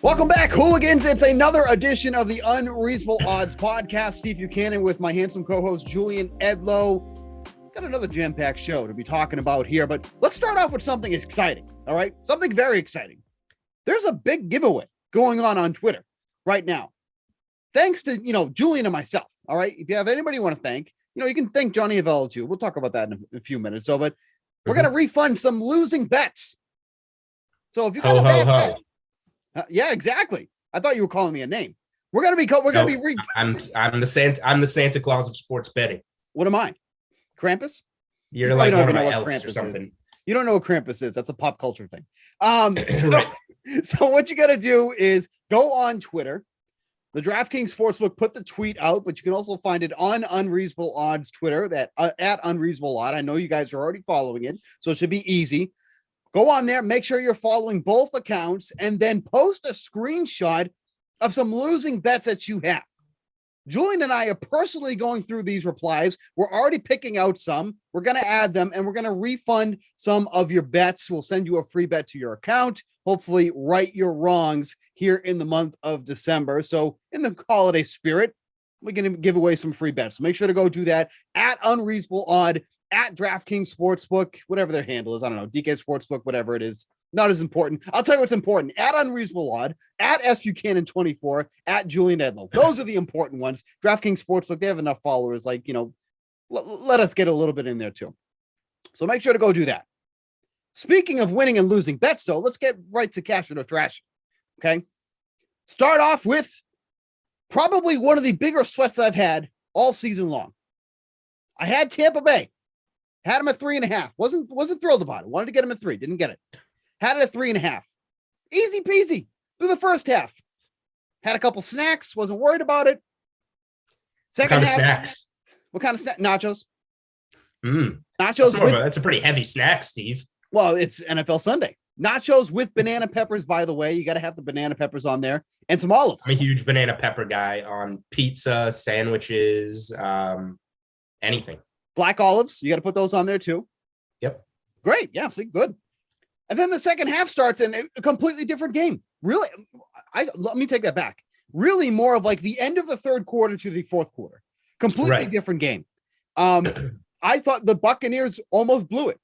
Welcome back, hooligans. It's another edition of the Unreasonable Odds podcast. Steve Buchanan with my handsome co-host, Julian Edlow. Got another jam-packed show to be talking about here, but let's start off with something exciting, all right? Something very exciting. There's a big giveaway going on Twitter right now. Thanks to, Julian and myself, all right? If you have anybody you want to thank, you can thank Johnny Avello too. We'll talk about that in a few minutes. But we're going to refund some losing bets. So if you got a bad bet, yeah, exactly. I thought you were calling me a name. I'm the Santa Claus of sports betting. What am I? Krampus? You're like one of my elves or something. Is. You don't know what Krampus is. That's a pop culture thing. So what you got to do is go on Twitter. The DraftKings Sportsbook put the tweet out, but you can also find it on Unreasonable Odds Twitter, that at Unreasonable Odd. I know you guys are already following it, so it should be easy. Go on there, make sure you're following both accounts, and then post a screenshot of some losing bets that you have. Julian and I are personally going through these replies. We're already picking out some. We're going to add them, and we're going to refund some of your bets. We'll send you a free bet to your account. Hopefully, right your wrongs here in the month of December. So in the holiday spirit, we're going to give away some free bets. So make sure to go do that at Unreasonable Odd, at DraftKings Sportsbook, whatever their handle is. I don't know, DK Sportsbook, whatever it is. Not as important. I'll tell you what's important. At Unreasonable Odd, at SBuchanan24, at Julian Edlow. Those are the important ones. DraftKings Sportsbook, they have enough followers. Let us get a little bit in there too. So make sure to go do that. Speaking of winning and losing bets, though, let's get right to cash it or trash it. Okay. Start off with probably one of the bigger sweats I've had all season long. I had Tampa Bay. Had him at 3.5. Wasn't thrilled about it. Wanted to get him at 3. Didn't get it. Had it at 3.5. Easy peasy through the first half. Had a couple snacks. Wasn't worried about it. Second half. Snacks? What kind of snack? Nachos. Nachos. That's a pretty heavy snack, Steve. Well, it's NFL Sunday. Nachos with banana peppers, by the way. You got to have the banana peppers on there. And some olives. I'm a huge banana pepper guy on pizza, sandwiches, anything. Black olives, you got to put those on there too. Yep. Great. Yeah, see, good. And then the second half starts in a completely different game. Really, let me take that back. Really more of like the end of the third quarter to the fourth quarter. Completely different game. I thought the Buccaneers almost blew it.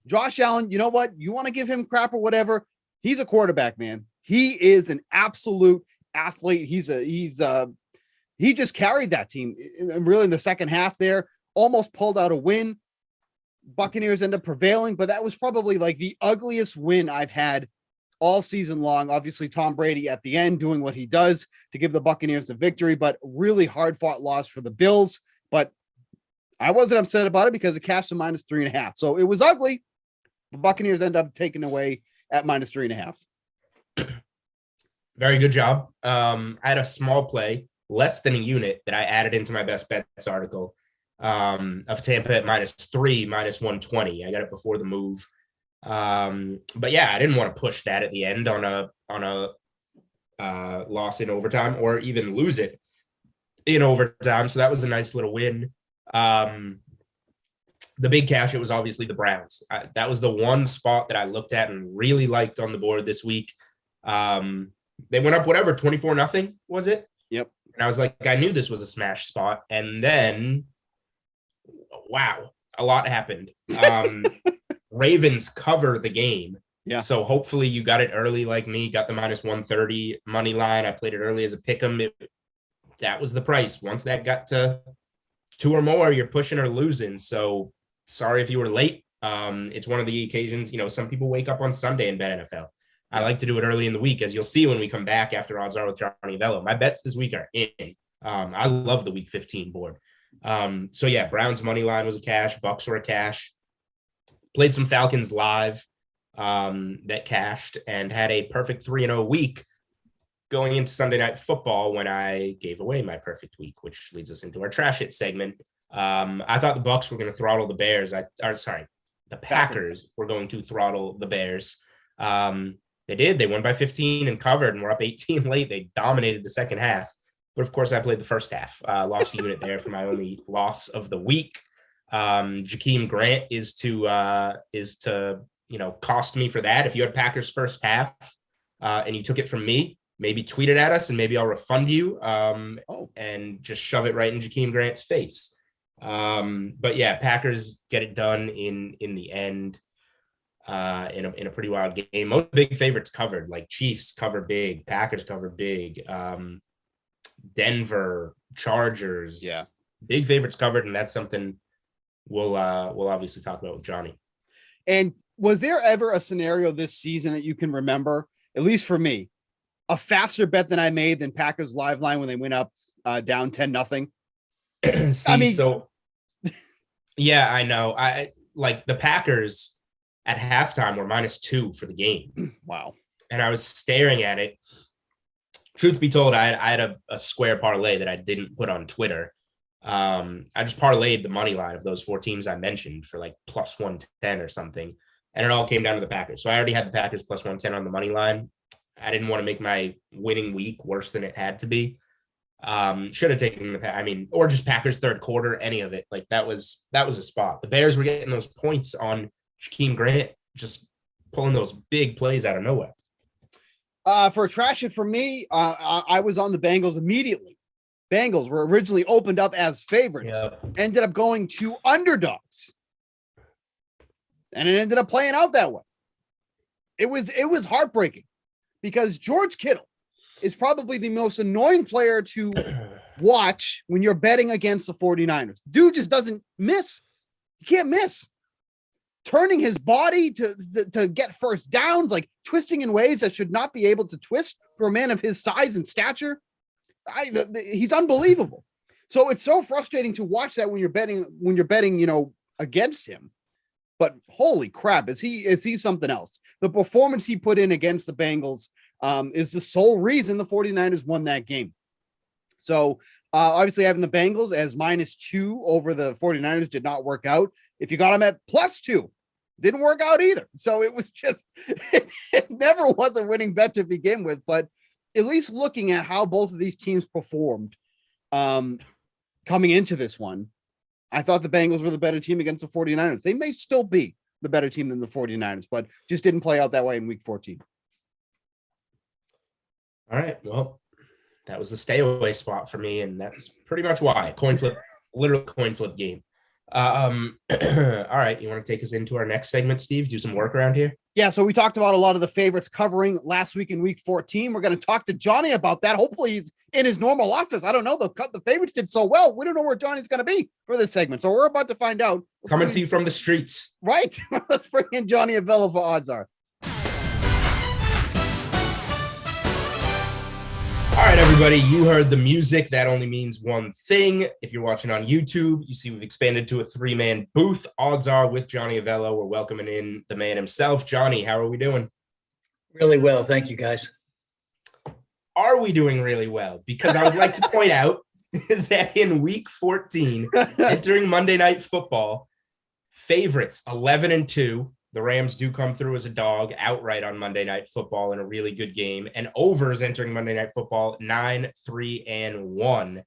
Josh Allen, you know what? You want to give him crap or whatever. He's a quarterback, man. He is an absolute athlete. He just carried that team really in the second half there, almost pulled out a win. Buccaneers end up prevailing, but that was probably like the ugliest win I've had all season long. Obviously, Tom Brady at the end doing what he does to give the Buccaneers the victory, but really hard fought loss for the Bills. But I wasn't upset about it because it cashed to -3.5. So it was ugly. The Buccaneers end up taking away at -3.5. Very good job. I had a small play, less than a unit, that I added into my best bets article of Tampa at -3, -120. I got it before the move. But yeah, I didn't want to push that at the end on a loss in overtime or even lose it in overtime. So that was a nice little win. The big cash, it was obviously the Browns. That was the one spot that I looked at and really liked on the board this week. They went up, 24-0, was it? Yep. And I was like, I knew this was a smash spot. And then, wow, a lot happened. Ravens cover the game. Yeah. So hopefully you got it early like me, got the -130 money line. I played it early as a pick'em. That was the price. Once that got to 2 or more, you're pushing or losing. So sorry if you were late. It's one of the occasions, some people wake up on Sunday and bet NFL. I like to do it early in the week, as you'll see when we come back after Odds Are with Johnny Avello. My bets this week are in. I love the Week 15 board. So yeah, Browns money line was a cash. Bucks were a cash. Played some Falcons live that cashed and had a perfect 3-0 week going into Sunday Night Football when I gave away my perfect week, which leads us into our Trash It segment. I thought the Bucks were going to throttle the Bears. The Packers were going to throttle the Bears. They did. They won by 15 and covered and were up 18 late. They dominated the second half. But of course, I played the first half. Lost a unit there for my only loss of the week. Jakeem Grant is to cost me for that. If you had Packers first half, and you took it from me, maybe tweet it at us and maybe I'll refund you and just shove it right in Jakeem Grant's face. But yeah, Packers get it done in the end in a pretty wild game. Most big favorites covered, like Chiefs cover big, Packers cover big, Denver, Chargers. Yeah. Big favorites covered, and that's something we'll obviously talk about with Johnny. And was there ever a scenario this season that you can remember, at least for me, a faster bet than I made than Packers live line when they went up down 10-0? Yeah, I know. I like the Packers at halftime were -2 for the game. Wow. And I was staring at it. Truth be told, I had a square parlay that I didn't put on Twitter. I just parlayed the money line of those 4 teams I mentioned for like +110 or something. And it all came down to the Packers. So I already had the Packers +110 on the money line. I didn't want to make my winning week worse than it had to be. Should have taken or just Packers third quarter, any of it. Like that was a spot. The Bears were getting those points on Jakeem Grant, just pulling those big plays out of nowhere. For a trash it for me, I was on the Bengals immediately. Bengals were originally opened up as favorites, ended up going to underdogs, and it ended up playing out that way. It was heartbreaking because George Kittle is probably the most annoying player to watch when you're betting against the 49ers. Dude just doesn't miss. He can't miss. Turning his body to get first downs, like twisting in ways that should not be able to twist for a man of his size and stature. He's unbelievable. So it's so frustrating to watch that when you're betting, against him. But holy crap, is he something else? The performance he put in against the Bengals is the sole reason the 49ers won that game. So obviously having the Bengals as -2 over the 49ers did not work out. If you got them at +2, didn't work out either. So it was just, it never was a winning bet to begin with, but at least looking at how both of these teams performed coming into this one, I thought the Bengals were the better team against the 49ers. They may still be the better team than the 49ers, but just didn't play out that way in week 14. All right. Well, that was the stay away spot for me. And that's pretty much why. Coin flip, literal coin flip game. All right. You want to take us into our next segment, Steve? Do some work around here? Yeah. So we talked about a lot of the favorites covering last week in week 14. We're going to talk to Johnny about that. Hopefully he's in his normal office. I don't know. The favorites did so well. We don't know where Johnny's going to be for this segment. So we're about to find out. Coming to you from the streets. Right. Let's bring in Johnny Avello for Odds Are. All right, everybody, you heard the music. That only means one thing. If you're watching on YouTube, you see we've expanded to a 3-man booth. Odds Are with Johnny Avello. We're welcoming in the man himself. Johnny, how are we doing? Really well. Thank you, guys. Are we doing really well? Because I would like to point out that in week 14, entering Monday Night Football, favorites 11-2. The Rams do come through as a dog outright on Monday Night Football in a really good game. And overs entering Monday Night Football 9-3-1.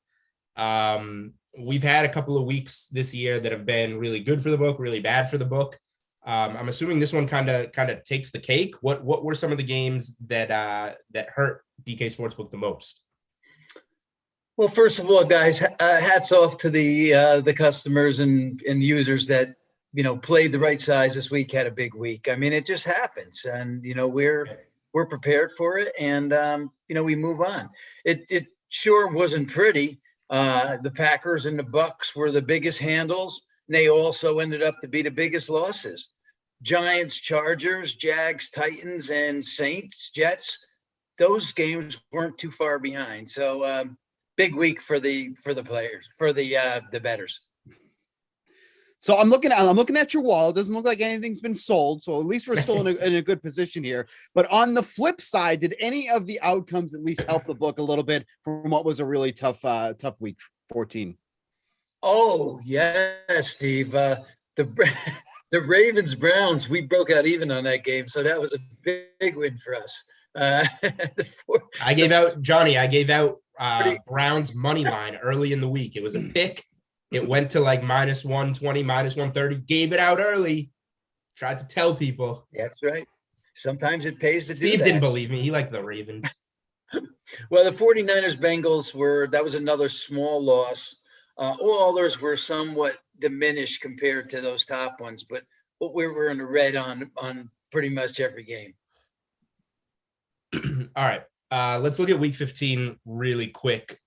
We've had a couple of weeks this year that have been really good for the book, really bad for the book. I'm assuming this one kind of takes the cake. What were some of the games that hurt DK Sportsbook the most? Well, first of all, guys, hats off to the customers and users that played the right size this week, had a big week. I mean, it just happens, and we're prepared for it, and we move on. It sure wasn't pretty. The Packers and the Bucks were the biggest handles, and they also ended up to be the biggest losses. Giants, Chargers, Jags, Titans, and Saints, Jets. Those games weren't too far behind. So big week for the players, for the bettors. So I'm looking at your wall. It doesn't look like anything's been sold. So at least we're still in a good position here. But on the flip side, did any of the outcomes at least help the book a little bit from what was a really tough week 14? Oh, yes, Steve. The Ravens Browns, we broke out even on that game. So that was a big win for us. I gave out Browns money line early in the week. It was a pick. It went to like -120, -130, gave it out early. Tried to tell people. That's right. sometimes it pays to do that. Steve didn't believe me. He liked the Ravens. Well, the 49ers Bengals that was another small loss. All others were somewhat diminished compared to those top ones, but we were in the red on pretty much every game. All right. Let's look at week 15 really quick.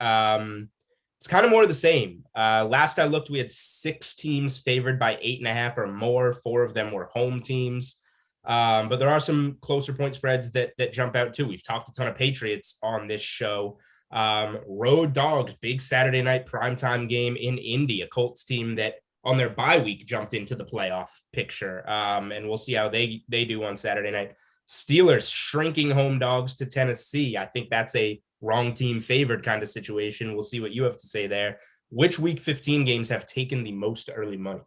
It's kind of more of the same. Last I looked, we had 6 teams favored by 8.5 or more. 4 of them were home teams. But there are some closer point spreads that jump out too. We've talked a ton of Patriots on this show. Road dogs, big Saturday night primetime game in Indy, a Colts team that on their bye week jumped into the playoff picture. And we'll see how they do on Saturday night. Steelers shrinking home dogs to Tennessee. I think that's a wrong team favored kind of situation. We'll see what you have to say there. Which week 15 games have taken the most early money?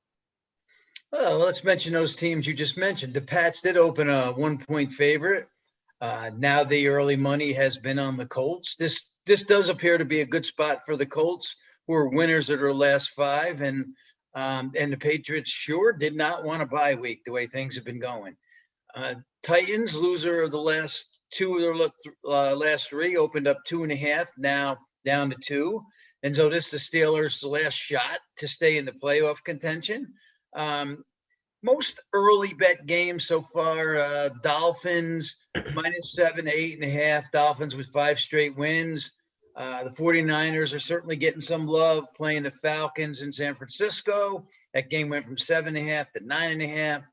Well, let's mention those teams you just mentioned. The Pats did open a 1-point favorite. Now the early money has been on the Colts. This does appear to be a good spot for the Colts, who are winners of their last 5. And the Patriots sure did not want a bye week the way things have been going. Titans, loser of the last 2 of their last 3, opened up 2.5, now down to 2. And so this is the Steelers' last shot to stay in the playoff contention. Most early bet games so far, Dolphins -7, 8.5, Dolphins with 5 straight wins. The 49ers are certainly getting some love playing the Falcons in San Francisco. That game went from 7.5 to 9.5.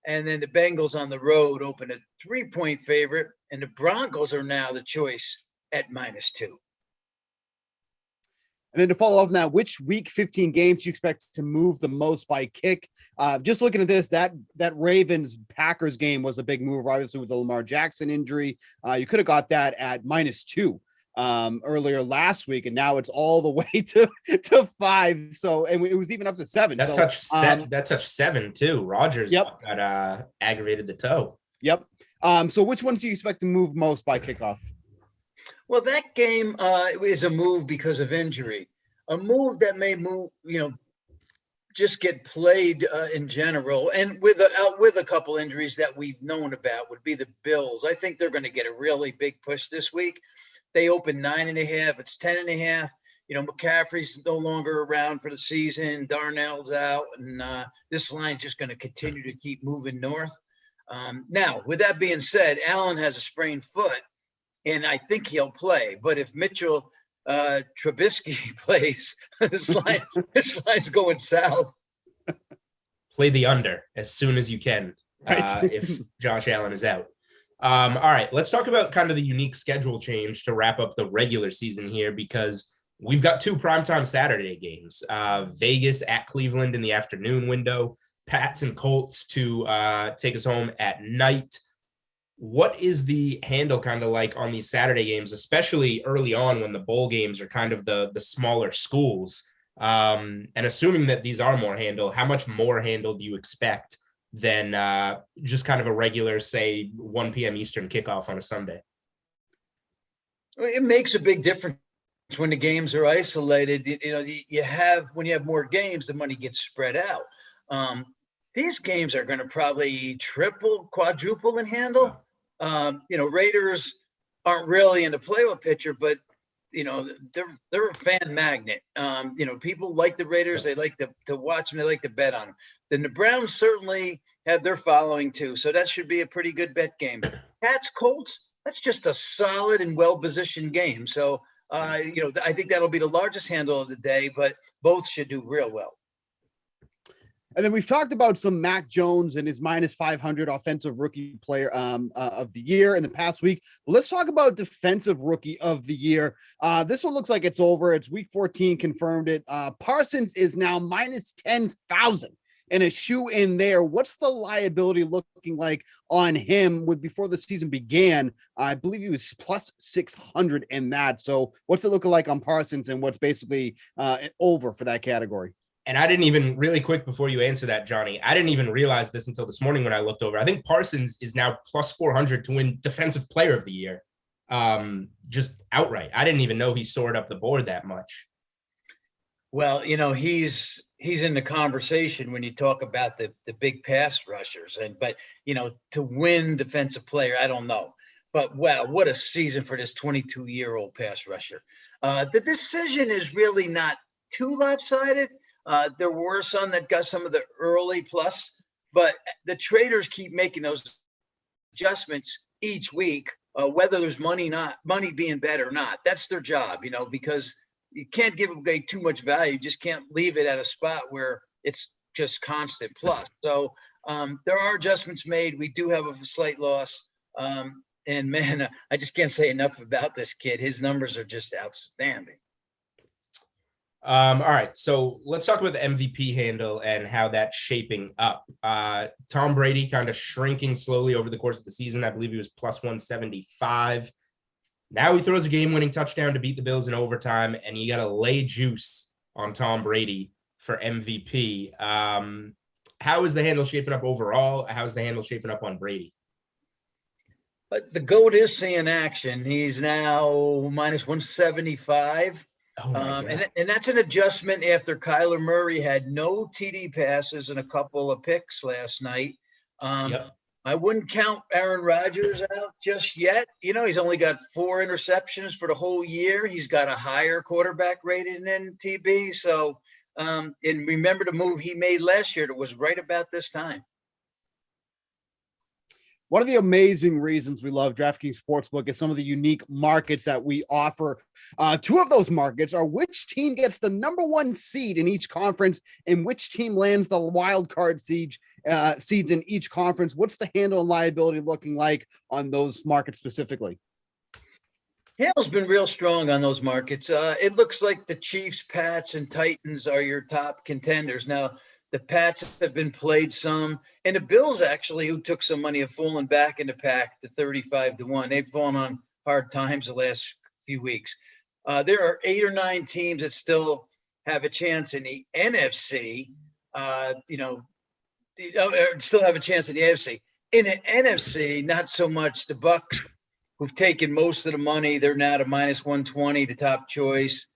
And then the Bengals on the road opened a 3-point favorite, and the Broncos are now the choice at -2. And then to follow up now, which week 15 games do you expect to move the most by kick? Just looking at this, that Ravens-Packers game was a big move, obviously, with the Lamar Jackson injury. You could have got that at -2 earlier last week, and now it's all the way to 5. So, and it was even up to 7. That touched 7 too. Rodgers got aggravated the toe. Yep. So which ones do you expect to move most by kickoff? Well, that game is a move because of injury, a move that may move, just get played in general. And with a couple injuries that we've known about would be the Bills. I think they're going to get a really big push this week. They open 9.5. It's 10.5. McCaffrey's no longer around for the season. Darnell's out, and this line's just going to continue to keep moving north. Now, with that being said, Allen has a sprained foot, and I think he'll play. But if Mitchell Trubisky plays, this line's going south. Play the under as soon as you can if Josh Allen is out. All right, let's talk about kind of the unique schedule change to wrap up the regular season here, because we've got 2 primetime Saturday games. Vegas at Cleveland in the afternoon window, Pats and Colts to take us home at night. What is the handle kind of like on these Saturday games, especially early on when the bowl games are kind of the smaller schools? And assuming that these are more handle, how much more handle do you expect than just kind of a regular, say, 1 p.m. Eastern kickoff on a Sunday? It makes a big difference when the games are isolated. When you have more games, the money gets spread out. These games are going to probably triple, quadruple in handle. Raiders aren't really in the playoff picture, but they're a fan magnet. People like the Raiders. They like to watch them. They like to bet on them. Then the Browns certainly have their following too. So that should be a pretty good bet game. Pats Colts, that's just a solid and well-positioned game. So, I think that'll be the largest handle of the day, but both should do real well. And then we've talked about some Mac Jones and his -500 offensive rookie player of the year in the past week. But let's talk about defensive rookie of the year. This one looks like it's over. It's week 14, confirmed it. Parsons is now -10,000 and a shoe in there. What's the liability looking like on him before the season began? I believe he was +600 in that. So what's it looking like on Parsons, and what's basically over for that category? And I didn't even, really quick before you answer that, Johnny, I didn't even realize this until this morning when I looked over. I think Parsons is now +400 to win Defensive Player of the Year, just outright. I didn't even know he soared up the board that much. Well, he's he's in the conversation when you talk about the big pass rushers. But to win defensive player, I don't know. But wow, what a season for this 22-year-old pass rusher. The decision is really not too lopsided. There were some that got some of the early plus, but the traders keep making those adjustments each week, whether there's money being bet or not. That's their job, because you can't give away too much value. You just can't leave it at a spot where it's just constant plus. So there are adjustments made. We do have a slight loss. And man, I just can't say enough about this kid. His numbers are just outstanding. All right, so let's talk about the MVP handle and how that's shaping up. Tom Brady kind of shrinking slowly over the course of the season. I believe he was plus 175. Now he throws a game-winning touchdown to beat the Bills in overtime, and you got to lay juice on Tom Brady for MVP. How is the handle shaping up overall? How is the handle shaping up on Brady? But the GOAT is seeing action. He's now minus 175. Oh and that's an adjustment after Kyler Murray had no TD passes and a couple of picks last night. Yep. I wouldn't count Aaron Rodgers out just yet. He's only got 4 interceptions for the whole year. He's got a higher quarterback rating than TB. So, and remember the move he made last year that was right about this time. One of the amazing reasons we love DraftKings Sportsbook is some of the unique markets that we offer. 2 of those markets are which team gets the number 1 seed in each conference and which team lands the wild card seeds in each conference. What's the handle and liability looking like on those markets specifically? Handle's been real strong on those markets. It looks like the Chiefs, Pats, and Titans are your top contenders. Now, the Pats have been played some, and the Bills actually, who took some money, have fallen back in the pack to 35-1. They've fallen on hard times the last few weeks. There are 8 or 9 teams that still have a chance in the NFC. Still have a chance in the AFC. In the NFC, not so much. The Bucks, who've taken most of the money, they're now to minus 120, the top choice.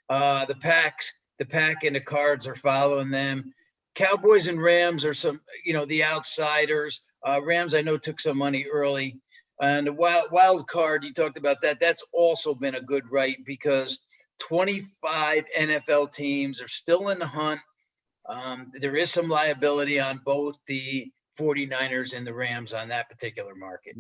The Pack and the Cards are following them. Cowboys and Rams are some, the outsiders. Rams, I know, took some money early. And the wild card, you talked about that. That's also been a good right because 25 NFL teams are still in the hunt. There is some liability on both the 49ers and the Rams on that particular market.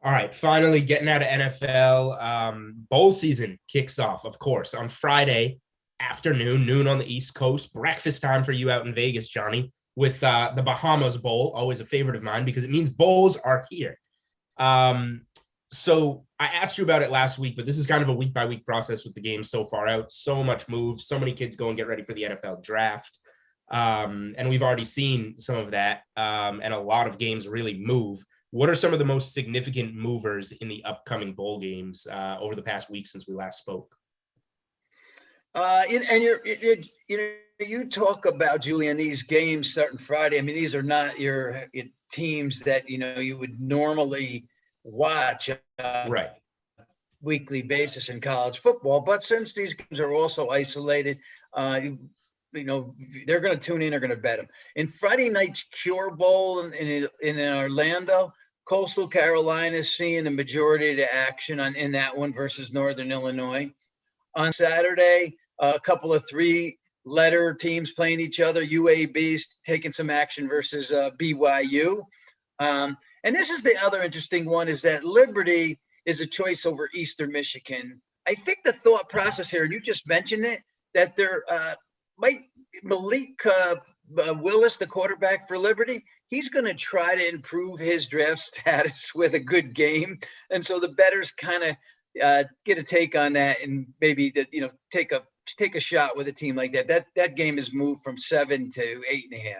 All right, finally getting out of NFL. Bowl season kicks off, of course, on Friday afternoon, noon on the East Coast. Breakfast time for you out in Vegas, Johnny, with the Bahamas Bowl, always a favorite of mine because it means bowls are here. So I asked you about it last week, but this is kind of a week-by-week process with the game so far out. So much move, so many kids go and get ready for the NFL draft. And we've already seen some of that, and a lot of games really move. What are some of the most significant movers in the upcoming bowl games over the past week since we last spoke? You talk about, Julian, these games starting Friday. I mean, these are not your teams that, you would normally watch right weekly basis in college football. But since these games are also isolated, they're going to tune in, they're going to bet them. In Friday night's Cure Bowl in Orlando, Coastal Carolina is seeing the majority of the action in that one versus Northern Illinois. On Saturday, a couple of 3-letter teams playing each other. UAB's taking some action versus BYU. And this is the other interesting one, is that Liberty is a choice over Eastern Michigan. I think the thought process here, and you just mentioned it, that there might Malik Willis, the quarterback for Liberty, he's going to try to improve his draft status with a good game. And so the bettors kind of get a take on that and maybe take a shot with a team like that. That game has moved from 7 to 8.5.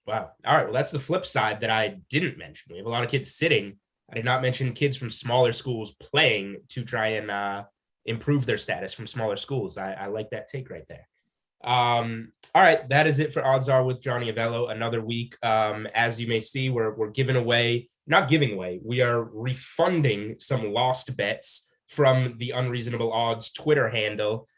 Wow. All right. Well, that's the flip side that I didn't mention. We have a lot of kids sitting. I did not mention kids from smaller schools playing to try and improve their status from smaller schools. I like that take right there. All right. That is it for Odds Are with Johnny Avello. Another week. As you may see, we're giving away, not giving away, we are refunding some lost bets from the Unreasonable Odds Twitter handle.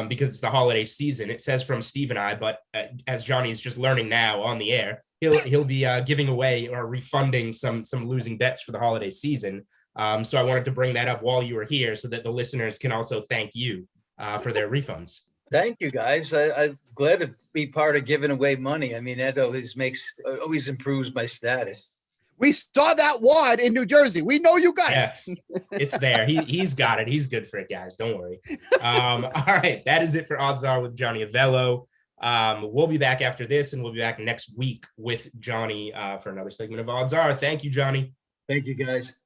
because it's the holiday season. It says from Steve and I, but as Johnny's just learning now on the air, he'll be giving away or refunding some losing bets for the holiday season. So I wanted to bring that up while you were here so that the listeners can also thank you for their refunds. Thank you, guys. I'm glad to be part of giving away money. I mean, that always improves my status. We saw that wad in New Jersey. We know you got it. It's there. He's got it. He's good for it, guys. Don't worry. All right. That is it for Odds Are with Johnny Avello. We'll be back after this, and we'll be back next week with Johnny for another segment of Odds Are. Thank you, Johnny. Thank you, guys.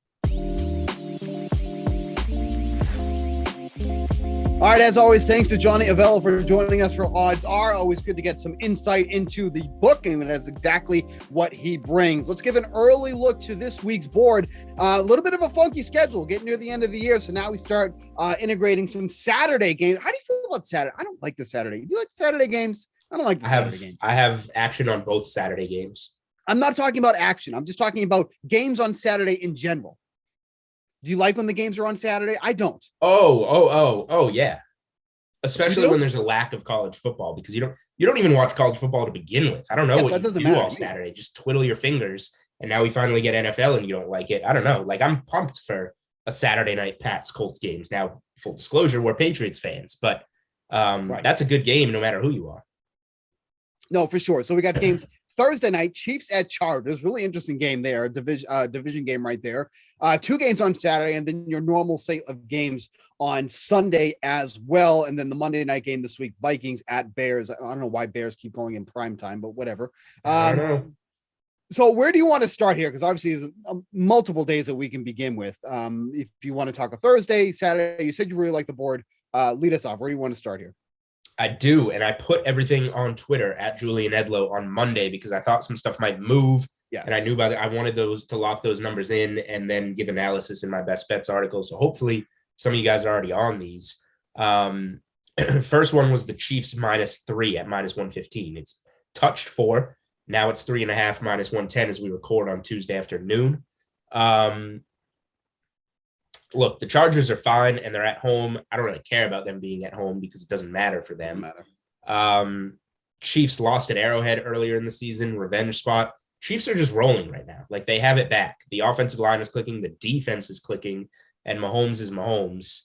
All right, as always, thanks to Johnny Avello for joining us for Odds Are. Always good to get some insight into the book, and that's exactly what he brings. Let's give an early look to this week's board. A little bit of a funky schedule getting near the end of the year, so now we start integrating some Saturday games. How do you feel about Saturday? I don't like the Saturday. Do you like Saturday games? I don't like the Saturday games. I have action on both Saturday games. I'm not talking about action. I'm just talking about games on Saturday in general. Do you like when the games are on Saturday? I don't. Oh, yeah. Especially when there's a lack of college football, because you don't even watch college football to begin with. I don't know what you do all Saturday. Just twiddle your fingers. And now we finally get NFL and you don't like it. I don't know. Like, I'm pumped for a Saturday night Pats Colts games. Now, full disclosure, we're Patriots fans, but that's a good game no matter who you are. No, for sure. So we got games Thursday night, Chiefs at Chargers. Really interesting game there. Division game right there. 2 games on Saturday, and then your normal slate of games on Sunday as well. And then the Monday night game this week, Vikings at Bears. I don't know why Bears keep going in prime time, but whatever. I don't know. So where do you want to start here? Because obviously there's multiple days that we can begin with. If you want to talk a Thursday, Saturday, you said you really like the board. Lead us off. Where do you want to start here? I do, and I put everything on Twitter at Julian Edlow on Monday because I thought some stuff might move. Yes. And I knew I wanted those to lock those numbers in and then give analysis in my best bets article. So hopefully some of you guys are already on these. First one was the Chiefs -3 at -115. It's touched 4. Now it's 3.5 -110 as we record on Tuesday afternoon. Look, the Chargers are fine and they're at home. I don't really care about them being at home because it doesn't matter for them. Chiefs lost at Arrowhead earlier in the season, revenge spot. Chiefs are just rolling right now. Like, they have it back. The offensive line is clicking, the defense is clicking, and Mahomes is Mahomes.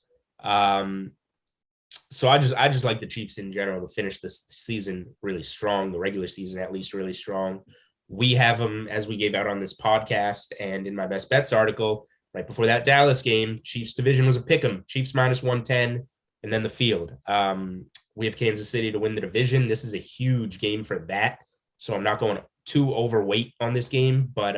So I just like the Chiefs in general to finish this season really strong, the regular season at least really strong. We have them, as we gave out on this podcast and in my best bets article, right before that Dallas game. Chiefs division was a pick 'em. Chiefs -110, and then the field. We have Kansas City to win the division. This is a huge game for that, so I'm not going too overweight on this game. But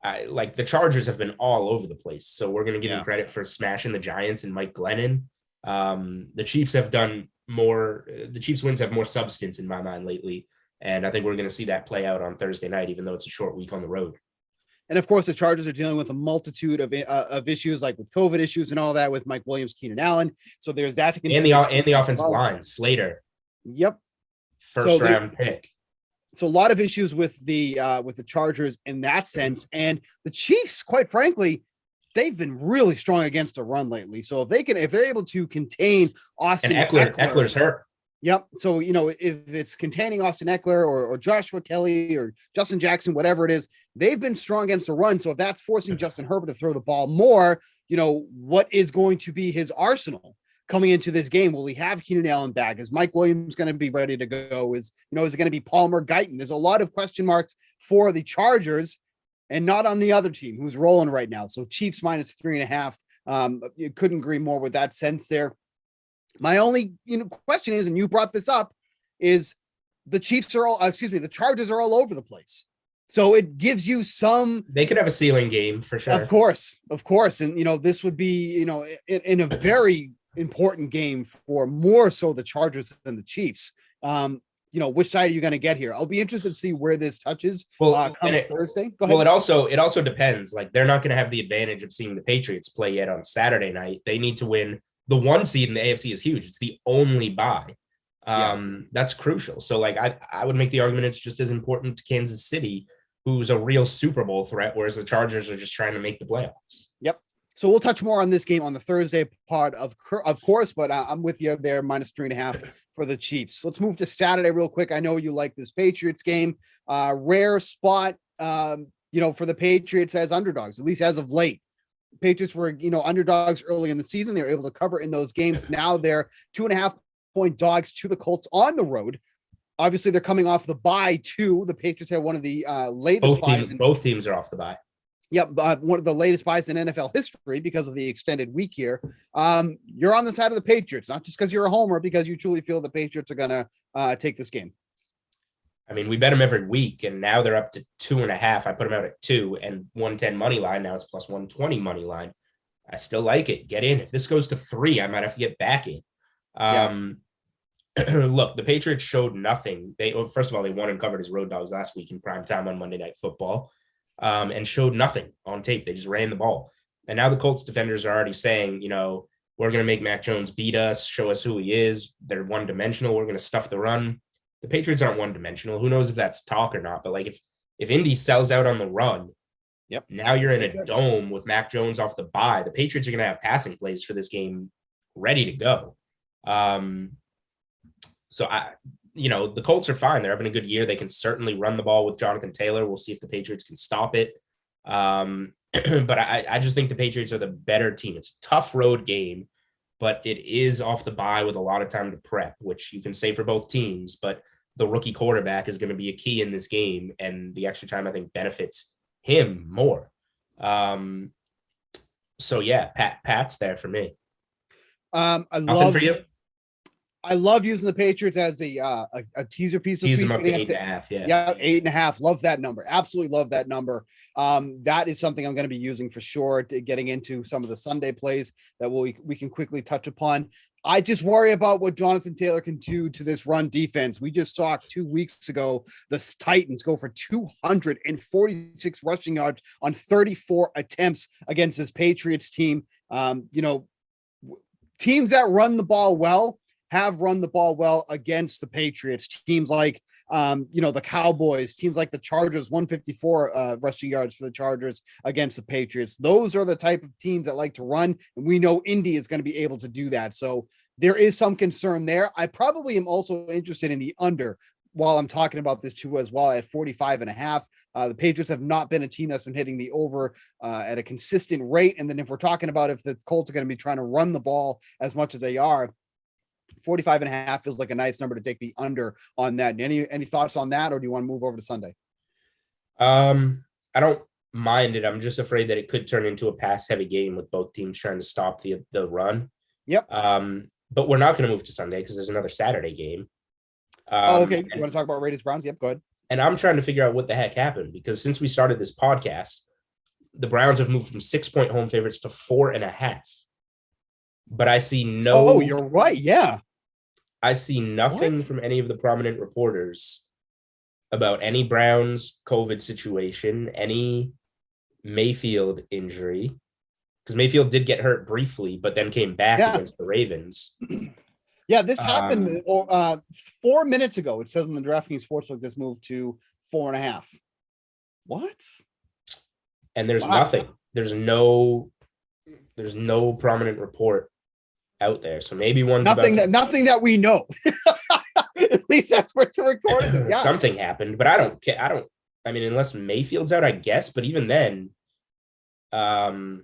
the Chargers have been all over the place, so we're going to give them credit for smashing the Giants and Mike Glennon. The Chiefs have done more. The Chiefs wins have more substance in my mind lately, and I think we're going to see that play out on Thursday night, even though it's a short week on the road. And of course, the Chargers are dealing with a multitude of issues, like with COVID issues and all that, with Mike Williams, Keenan Allen. So there's that to consider. And the offensive line, Slater. Yep. First round pick. So a lot of issues with the Chargers in that sense. And the Chiefs, quite frankly, they've been really strong against the run lately. So if they're able to contain Austin Eckler's hurt. Yep. So, if it's containing Austin Eckler or Joshua Kelly or Justin Jackson, whatever it is, they've been strong against the run. So if that's forcing Justin Herbert to throw the ball more, what is going to be his arsenal coming into this game? Will he have Keenan Allen back? Is Mike Williams going to be ready to go? Is it going to be Palmer Guyton? There's a lot of question marks for the Chargers and not on the other team who's rolling right now. So Chiefs -3.5. You couldn't agree more with that sense there. My only question is, and you brought this up, is the Chargers are all over the place. So it gives you they could have a ceiling game for sure. Of course. And, this would be, in a very important game for more so the Chargers than the Chiefs. Which side are you going to get here? I'll be interested to see where this touches come Thursday. Go ahead. Well, it also depends. Like, they're not going to have the advantage of seeing the Patriots play yet on Saturday night. They need to win. The 1 seed in the AFC is huge. It's the only bye. That's crucial. So, I would make the argument it's just as important to Kansas City, who's a real Super Bowl threat, whereas the Chargers are just trying to make the playoffs. Yep. So we'll touch more on this game on the Thursday part of course, but I'm with you there, -3.5 for the Chiefs. Let's move to Saturday real quick. I know you like this Patriots game. Rare spot, for the Patriots as underdogs, at least as of late. Patriots were, underdogs early in the season. They were able to cover in those games. Now they're 2.5-point dogs to the Colts on the road. Obviously, they're coming off the bye too. The Patriots have one of the latest both teams are off the bye. Yep, one of the latest buys in NFL history because of the extended week here. You're on the side of the Patriots, not just because you're a homer, because you truly feel the Patriots are going to take this game. I mean, we bet them every week, and now they're up to 2.5. I put them out at 2 and 110 money line. Now it's plus 120 money line. I still like it. Get in. If this goes to 3, I might have to get back in. Look, the Patriots showed nothing. First of all, they won and covered as road dogs last week in prime time on Monday Night Football, and showed nothing on tape. They just ran the ball. And now the Colts defenders are already saying, we're going to make Mac Jones beat us, show us who he is. They're one-dimensional. We're going to stuff the run. The Patriots aren't one-dimensional. Who knows if that's talk or not? But like if Indy sells out on the run, now you're in a dome with Mac Jones off the bye. The Patriots are going to have passing plays for this game ready to go. So the Colts are fine. They're having a good year. They can certainly run the ball with Jonathan Taylor. We'll see if the Patriots can stop it. But I just think the Patriots are the better team. It's a tough road game, but it is off the bye with a lot of time to prep, which you can say for both teams. But the rookie quarterback is going to be a key in this game, and the extra time I think benefits him more. So yeah, Pat's there for me. I love using the Patriots as a teaser piece. Tease them up to 8.5. Yeah, 8.5. Love that number. Absolutely love that number. That is something I'm going to be using for sure. Getting into some of the Sunday plays that we can quickly touch upon. I just worry about what Jonathan Taylor can do to this run defense. We just saw 2 weeks ago the Titans go for 246 rushing yards on 34 attempts against this Patriots team. Teams that run the ball well have run the ball well against the Patriots. Teams like, the Cowboys, teams like the Chargers, 154 rushing yards for the Chargers against the Patriots. Those are the type of teams that like to run, and we know Indy is going to be able to do that. So there is some concern there. I probably am also interested in the under while I'm talking about this too as well at 45.5. The Patriots have not been a team that's been hitting the over at a consistent rate. And then if we're talking about if the Colts are going to be trying to run the ball as much as they are, 45.5 feels like a nice number to take the under on that. Any thoughts on that, or do you want to move over to Sunday? I don't mind it. I'm just afraid that it could turn into a pass-heavy game with both teams trying to stop the run. Yep. But we're not going to move to Sunday because there's another Saturday game. Okay. You want to talk about Raiders Browns? Yep, go ahead. And I'm trying to figure out what the heck happened, because since we started this podcast, the Browns have moved from 6-point home favorites to 4.5. But I see no. Oh, you're right. Yeah. I see nothing from any of the prominent reporters about any Browns COVID situation, any Mayfield injury, because Mayfield did get hurt briefly, but then came back against the Ravens. Yeah, this happened 4 minutes ago. It says in the DraftKings Sportsbook this moved to 4.5. What? And there's nothing. There's no prominent report out there. So maybe nothing that we know. At least that's where to record it. Yeah. Something happened, but I don't care. I mean, unless Mayfield's out, I guess. But even then, man,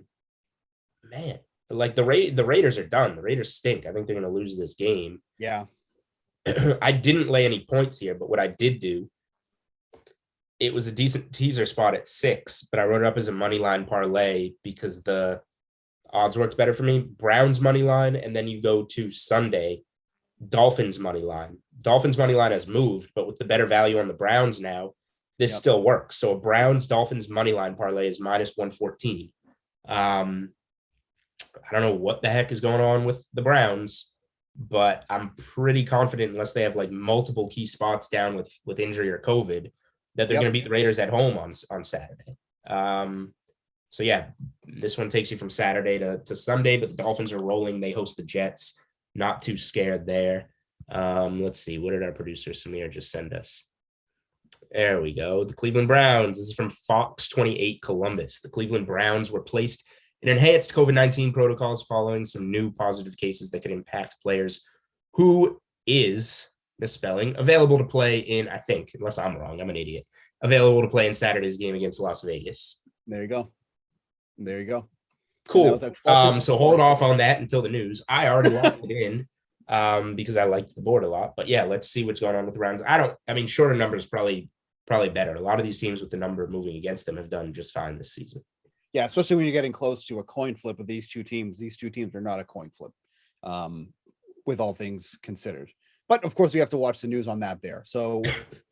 like the Raiders are done. The Raiders stink. I think they're going to lose this game. Yeah. I didn't lay any points here, but what I did do, it was a decent teaser spot at 6, but I wrote it up as a money line parlay because the odds worked better for me. Browns money line, and then you go to Sunday, Dolphins money line. Dolphins money line has moved, but with the better value on the Browns now, this still works. So a Browns Dolphins money line parlay is -114. I don't know what the heck is going on with the Browns, but I'm pretty confident, unless they have like multiple key spots down with injury or COVID, that they're going to beat the Raiders at home on Saturday. So yeah, this one takes you from Saturday to Sunday, but the Dolphins are rolling. They host the Jets. Not too scared there. Let's see. What did our producer Samir just send us? There we go. The Cleveland Browns. This is from Fox 28 Columbus. The Cleveland Browns were placed and enhanced COVID-19 protocols following some new positive cases that could impact players who is misspelling available to play in, I think, unless I'm wrong, I'm an idiot, available to play in Saturday's game against Las Vegas. There you go. There you go. Cool. So hold off on that until the news. I already locked it in because I liked the board a lot. But yeah, let's see what's going on with the Browns. Shorter numbers probably better. A lot of these teams with the number moving against them have done just fine this season. Yeah, especially when you're getting close to a coin flip with these two teams. These two teams are not a coin flip, with all things considered. But of course, we have to watch the news on that there. So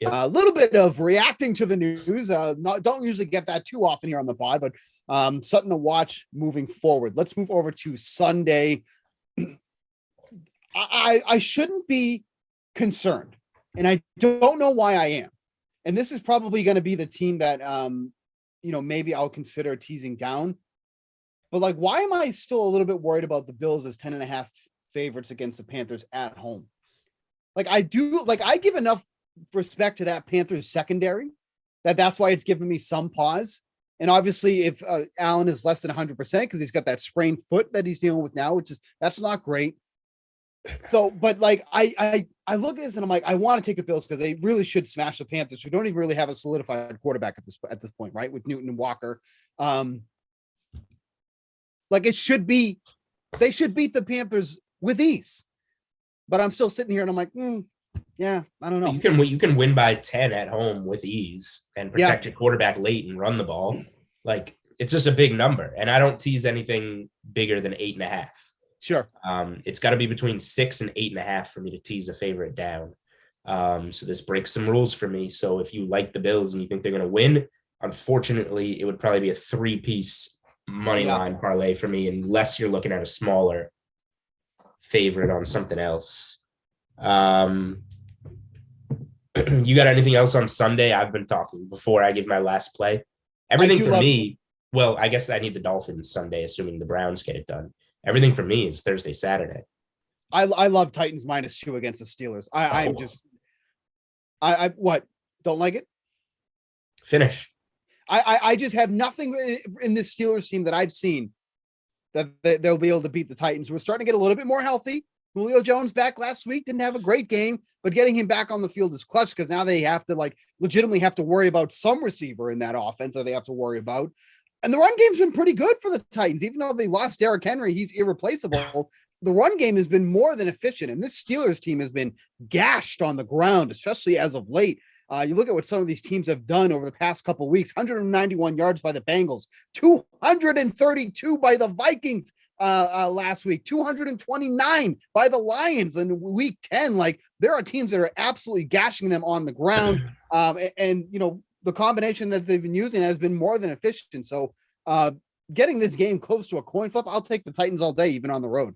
a little bit of reacting to the news. Don't usually get that too often here on the pod, but something to watch moving forward. Let's move over to Sunday. I shouldn't be concerned, and I don't know why I am. And this is probably going to be the team that, maybe I'll consider teasing down. But like, why am I still a little bit worried about the Bills as 10.5 favorites against the Panthers at home? I give enough respect to that Panthers secondary that's why it's given me some pause. And obviously if Allen is less than 100% because he's got that sprained foot that he's dealing with now, that's not great. So, but I look at this and I'm like, I want to take the Bills because they really should smash the Panthers, who don't even really have a solidified quarterback at this point, right? With Newton and Walker. They should beat the Panthers with ease. But I'm still sitting here and I'm like, yeah, I don't know. You can win by 10 at home with ease and protect your quarterback late and run the ball. It's just a big number. And I don't tease anything bigger than 8.5. Sure. It's got to be between 6 and 8.5 for me to tease a favorite down. So this breaks some rules for me. So if you like the Bills and you think they're going to win, unfortunately, it would probably be a 3-piece money line parlay for me, unless you're looking at a smaller favorite on something else. You got anything else on Sunday? I've been talking before I give my last play. Everything for me, well, I guess I need the Dolphins Sunday, assuming the Browns get it done. Everything for me is Thursday, Saturday. I love Titans -2 against the Steelers. Don't like it? Finish. I just have nothing in this Steelers team that I've seen that they'll be able to beat the Titans. We're starting to get a little bit more healthy. Julio Jones back last week, didn't have a great game, but getting him back on the field is clutch because now they have to legitimately have to worry about some receiver in that offense that they have to worry about. And the run game's been pretty good for the Titans. Even though they lost Derrick Henry, he's irreplaceable. The run game has been more than efficient. And this Steelers team has been gashed on the ground, especially as of late. You look at what some of these teams have done over the past couple of weeks, 191 yards by the Bengals, 232 by the Vikings last week, 229 by the Lions in week 10. There are teams that are absolutely gashing them on the ground. The combination that they've been using has been more than efficient. So getting this game close to a coin flip, I'll take the Titans all day, even on the road.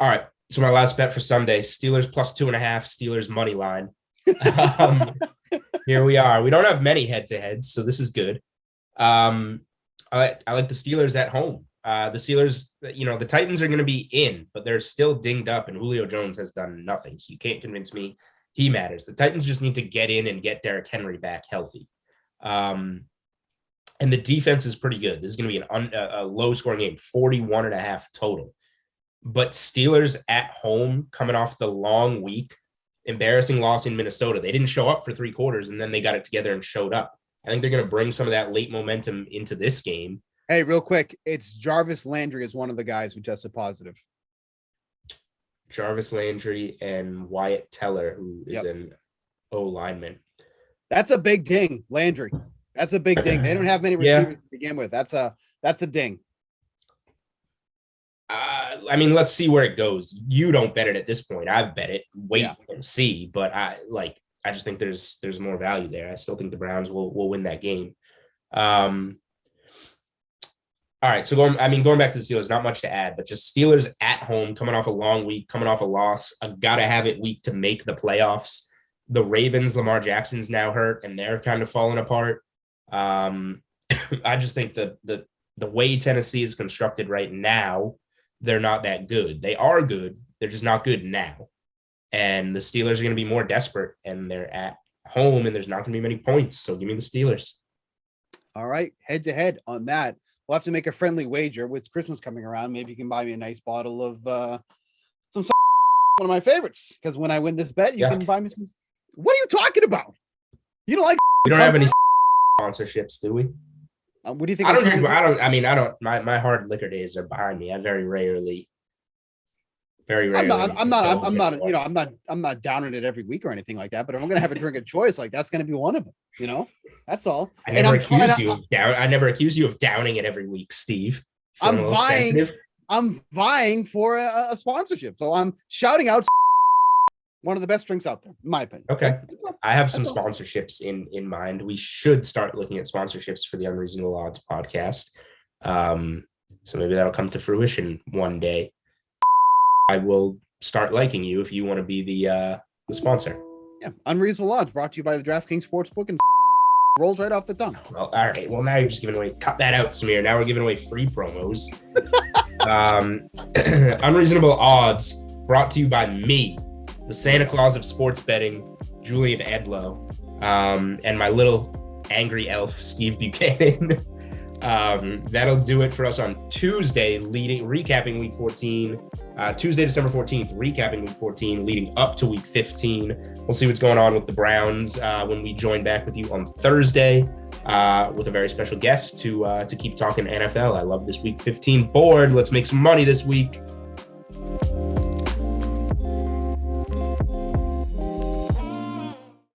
All right. So my last bet for Sunday, Steelers +2.5, Steelers money line. Here we are. We don't have many head-to-heads, so this is good. I like the Steelers at home. The Steelers, the Titans are going to be in, but they're still dinged up, and Julio Jones has done nothing. So you can't convince me he matters. The Titans just need to get in and get Derrick Henry back healthy. And the defense is pretty good. This is going to be a low-scoring game, 41.5 total. But Steelers at home, coming off the long week, embarrassing loss in Minnesota. They didn't show up for 3 quarters, and then they got it together and showed up. I think they're going to bring some of that late momentum into this game. Hey, real quick, it's Jarvis Landry is one of the guys who tested positive. Jarvis Landry and Wyatt Teller, who is an O lineman. That's a big ding, Landry. That's a big ding. They don't have many receivers to begin with. That's a ding. Let's see where it goes. You don't bet it at this point. I've bet it. Wait and see. But I just think there's more value there. I still think the Browns will win that game. All right, so going back to the Steelers, not much to add, but just Steelers at home, coming off a long week, coming off a loss, a gotta-have-it week to make the playoffs. The Ravens, Lamar Jackson's now hurt, and they're kind of falling apart. I just think the way Tennessee is constructed right now, they're not that good. They are good. They're just not good now. And the Steelers are going to be more desperate, and they're at home, and there's not going to be many points. So give me the Steelers. All right, head-to-head on that. we'll have to make a friendly wager with Christmas coming around. Maybe you can buy me a nice bottle of some one of my favorites. Because when I win this bet, you can buy me some. What are you talking about? You don't like? We don't have any sponsorships, do we? What do you think? My hard liquor days are behind me. I very rarely. I'm not downing it every week or anything like that. But if I'm gonna have a drink of choice, like that's gonna be one of them. You know, that's all. I never accused you of downing it every week, Steve. I'm vying for a sponsorship, so I'm shouting out one of the best drinks out there, in my opinion. Okay, I have some sponsorships in mind. We should start looking at sponsorships for the Unreasonable Odds podcast. So maybe that'll come to fruition one day. I will start liking you if you want to be the sponsor. Yeah, Unreasonable Odds brought to you by the DraftKings Sportsbook and rolls right off the tongue. Well, all right. Well, now you're just giving away. Cut that out, Samir. Now we're giving away free promos. Unreasonable Odds brought to you by me, the Santa Claus of sports betting, Julian Edlow, and my little angry elf, Steve Buchanan. That'll do it for us on Tuesday, recapping week 14. Tuesday, December 14th, recapping week 14, leading up to week 15. We'll see what's going on with the Browns when we join back with you on Thursday with a very special guest to keep talking NFL. I love this week 15 board. Let's make some money this week.